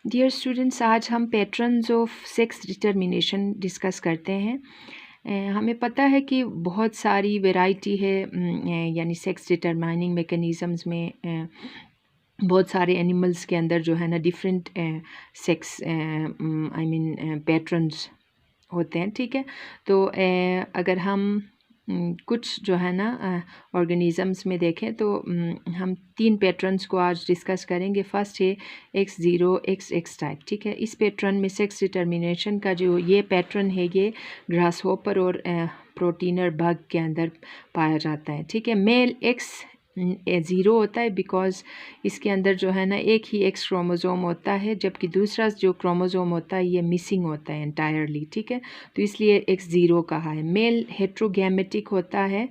Dear students, आज हम patterns of sex determination discuss करते हैं। हमें पता है कि बहुत सारी वैरायटी है, यानी सेक्स डिटरमाइनिंग मैकेनिज़म्स में बहुत सारे एनिमल्स के अंदर जो है ना different sex I mean patterns होते हैं। ठीक है, तो अगर हम कुछ जो है ना ऑर्गेनिज़म्स में देखें तो हम 3 पैटर्न्स को आज डिस्कस करेंगे। फर्स्ट है X0 XX टाइप। ठीक है, इस पैटर्न में सेक्स डिटर्मिनेशन का जो ये पैटर्न है ये ग्रासहॉपर और प्रोटीनर बग के अंदर पाया जाता है। ठीक है, मेल X0 होता है बिकॉज़ इसके अंदर जो है ना एक ही X क्रोमोसोम होता है, जबकि दूसरा जो क्रोमोसोम होता है ये मिसिंग होता है एंटायरली। ठीक है, तो इसलिए X0 कहा है। मेल हेट्रोगैमेटिक होता है,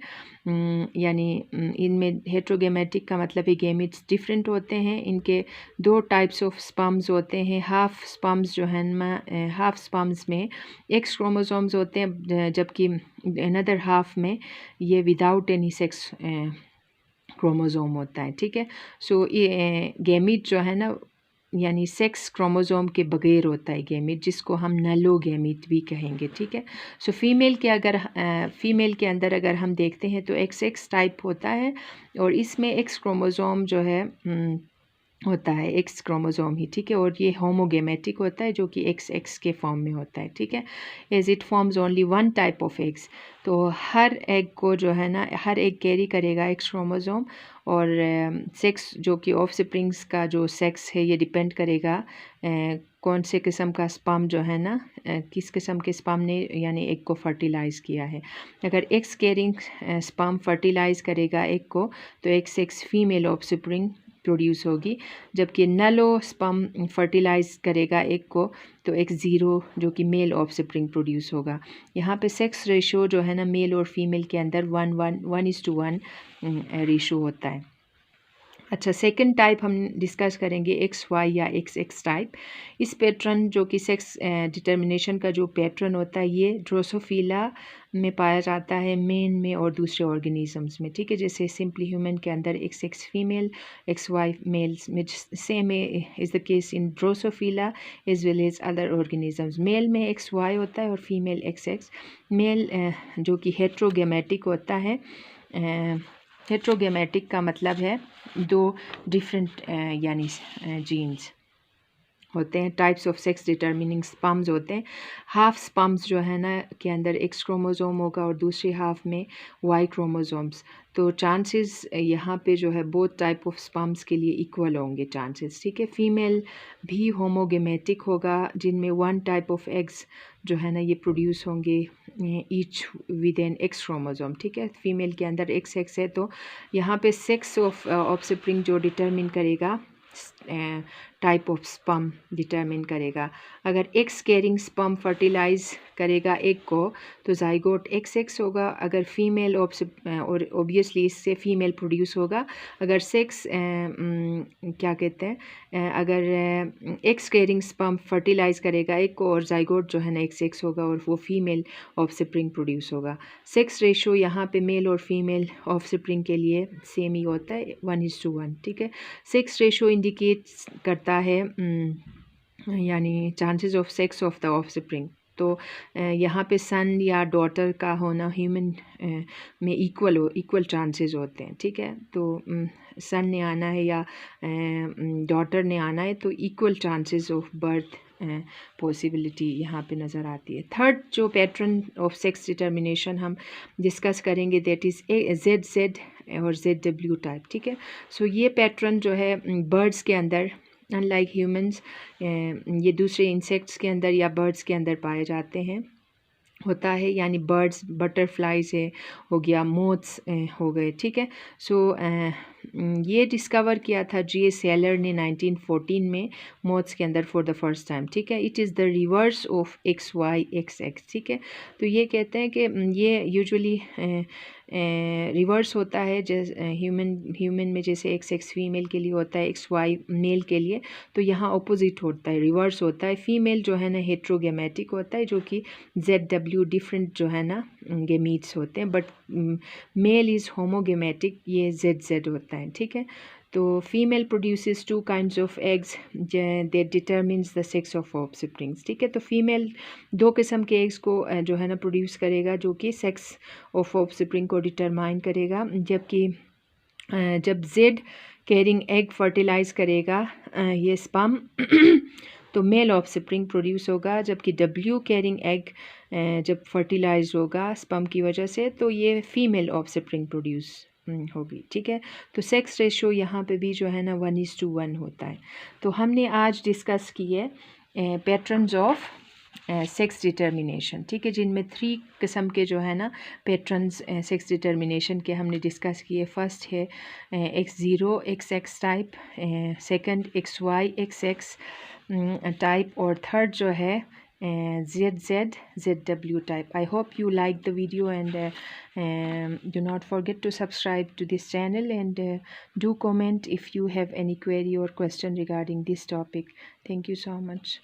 यानी इनमें हेट्रोगैमेटिक का मतलब है गैमेट्स डिफरेंट होते हैं। इनके 2 टाइप्स ऑफ स्पर्म्स होते हैं। हाफ स्पर्म्स जो है ना, हाफ स्पर्म्स में X क्रोमोसोम्स होते हैं, जबकि अनदर हाफ में ये विदाउट एनी सेक्स क्रोमोसोम होता है। ठीक है, सो ये गैमीट जो है ना, यानी सेक्स क्रोमोसोम के बगैर होता है गैमीट, जिसको हम नलो गैमीट भी कहेंगे। ठीक है, सो फीमेल के अंदर अगर हम देखते हैं तो XX टाइप होता है और इसमें X क्रोमोसोम जो है होता है X क्रोमोसोम ही। ठीक है, और ये होमोगेमेटिक होता है जो कि XX के फॉर्म में होता है। ठीक है, as it forms only 1 type of eggs. तो हर एग को जो है ना, हर एग कैरी करेगा X क्रोमोसोम, और सेक्स जो कि ऑफस्प्रिंग्स का जो सेक्स है ये डिपेंड करेगा कौन से किस्म का स्पर्म जो है ना, किस किस्म के स्पर्म ने यानी एग को फर्टिलाइज़ किया है। अगर X कैरिंग स्पर्म फर्टिलाइज़ करेगा एग को तो XX फीमेल ऑफस्प्रिंग प्रोड्यूस होगी, जबकि नलो स्पर्म फर्टिलाइज़ करेगा एग को तो X0 जो कि मेल ऑफस्प्रिंग प्रोड्यूस होगा। यहाँ पे सेक्स रेशो जो है ना मेल और फीमेल के अंदर 1:1 रेशो होता है। अच्छा, सेकंड टाइप हम डिस्कस करेंगे XY या XX टाइप। इस पैटर्न जो कि सेक्स डिटर्मिनेशन का जो पैटर्न होता है ये ड्रोसोफिला में पाया जाता है, मेन में और दूसरे ऑर्गेनिजम्स में। ठीक है, जैसे सिंपली ह्यूमन के अंदर XX फीमेल, XY मेल्स में same is the case in drosophila as well as other organisms. Male में XY होता है और फीमेल XX। मेल जो कि हेट्रोगेमेटिक होता है। हेट्रोगेमेटिक का मतलब है 2 डिफरेंट यानी जीन्स होते हैं। Types of sex determining sperms होते हैं। हाफ स्पर्म्स जो है ना के अंदर X क्रोमोसोम होगा और दूसरी हाफ में Y क्रोमोसोम्स। तो चांसेस यहाँ पे जो है बोथ टाइप ऑफ स्पर्म्स के लिए इक्वल होंगे चांसेस। ठीक है, फीमेल भी होमोगेमेटिक होगा जिनमें 1 टाइप ऑफ एग्स जो है ना ये प्रोड्यूस होंगे each with an X chromosome. ठीक है, फीमेल के अंदर XX है तो यहाँ पे सेक्स ऑफ ऑफस्प्रिंग जो डिटरमिन करेगा टाइप ऑफ स्पर्म डिटरमिन करेगा। अगर X कैरिंग स्पर्म फर्टिलाइज करेगा एग को तो जाइगोट XX होगा। अगर फीमेल और ऑब्वियसली इससे फीमेल प्रोड्यूस होगा। अगर सेक्स क्या कहते हैं, अगर X कैरिंग स्पर्म फर्टिलाइज करेगा एग को और जाइगोट जो है ना XX होगा और वो फीमेल ऑफस्प्रिंग प्रोड्यूस होगा। सेक्स रेशो यहाँ पे मेल और फीमेल ऑफस्प्रिंग के लिए सेम ही होता है 1:1। ठीक है, सेक्स रेशो इंडिकेट करता है यानी chances of sex of the offspring. तो यहाँ पे सन या डॉटर का होना ह्यूमन में इक्वल चांसेस होते हैं। ठीक है, तो सन ने आना है या डॉटर ने आना है तो equal chances of birth possibility यहाँ पे नज़र आती है। थर्ड जो पैटर्न ऑफ सेक्स डिटर्मिनेशन हम डिस्कस करेंगे दैट इज़ ZZ और ZW टाइप। ठीक है, सो ये पैटर्न जो है बर्ड्स के अंदर अनलाइक ह्यूमंस ये दूसरे इंसेक्ट्स के अंदर या बर्ड्स के अंदर पाए जाते हैं होता है, यानी बर्ड्स बटरफ्लाइज है हो गया, मोथ्स हो गए। ठीक है, सो ये डिस्कवर किया था G.A. सेलर ने 1914 में मोथ्स के अंदर फॉर द फर्स्ट टाइम। ठीक है, it is the reverse of XY XX। ठीक है, तो ये कहते हैं कि ये यूजुअली रिवर्स होता है, जैसे ह्यूमन में जैसे XX फीमेल के लिए होता है XY मेल के लिए, तो यहाँ ऑपोजिट होता है, रिवर्स होता है। फीमेल जो है ना हेट्रोगेमेटिक होता है जो कि ZW डिफरेंट जो है ना गेमीट्स होते हैं, बट मेल इज़ होमोगेमेटिक, ये ZZ होता है। ठीक है, तो female produces 2 kinds of eggs that determines the sex of offsprings. ठीक है, तो फीमेल 2 किस्म के एग्स को जो है ना प्रोड्यूस करेगा, जो कि सेक्स ऑफ ऑफस्प्रिंग को डिटरमाइन करेगा। जबकि जब जेड कैरिंग एग फर्टिलाइज करेगा ये स्पर्म तो मेल ऑफस्प्रिंग प्रोड्यूस होगा। जबकि डब्ल्यू कैरिंग एग जब फर्टिलाइज होगा स्पर्म की वजह से तो ये फीमेल ऑफस्प्रिंग प्रोड्यूस होगी। ठीक है, तो सेक्स रेशो यहाँ पे भी जो है ना 1:1 होता है। तो हमने आज डिस्कस किए पैटर्न्स ऑफ सेक्स डिटर्मिनेशन। ठीक है, जिनमें 3 किस्म के जो है ना पैटर्न्स सेक्स डिटर्मिनेशन के हमने डिस्कस किए। फर्स्ट है X0 XX type, second XY XX type, और थर्ड जो है ZZ ZW type. I hope you like the video, and do not forget to subscribe to this channel, and do comment if you have any query or question regarding this topic. Thank you so much.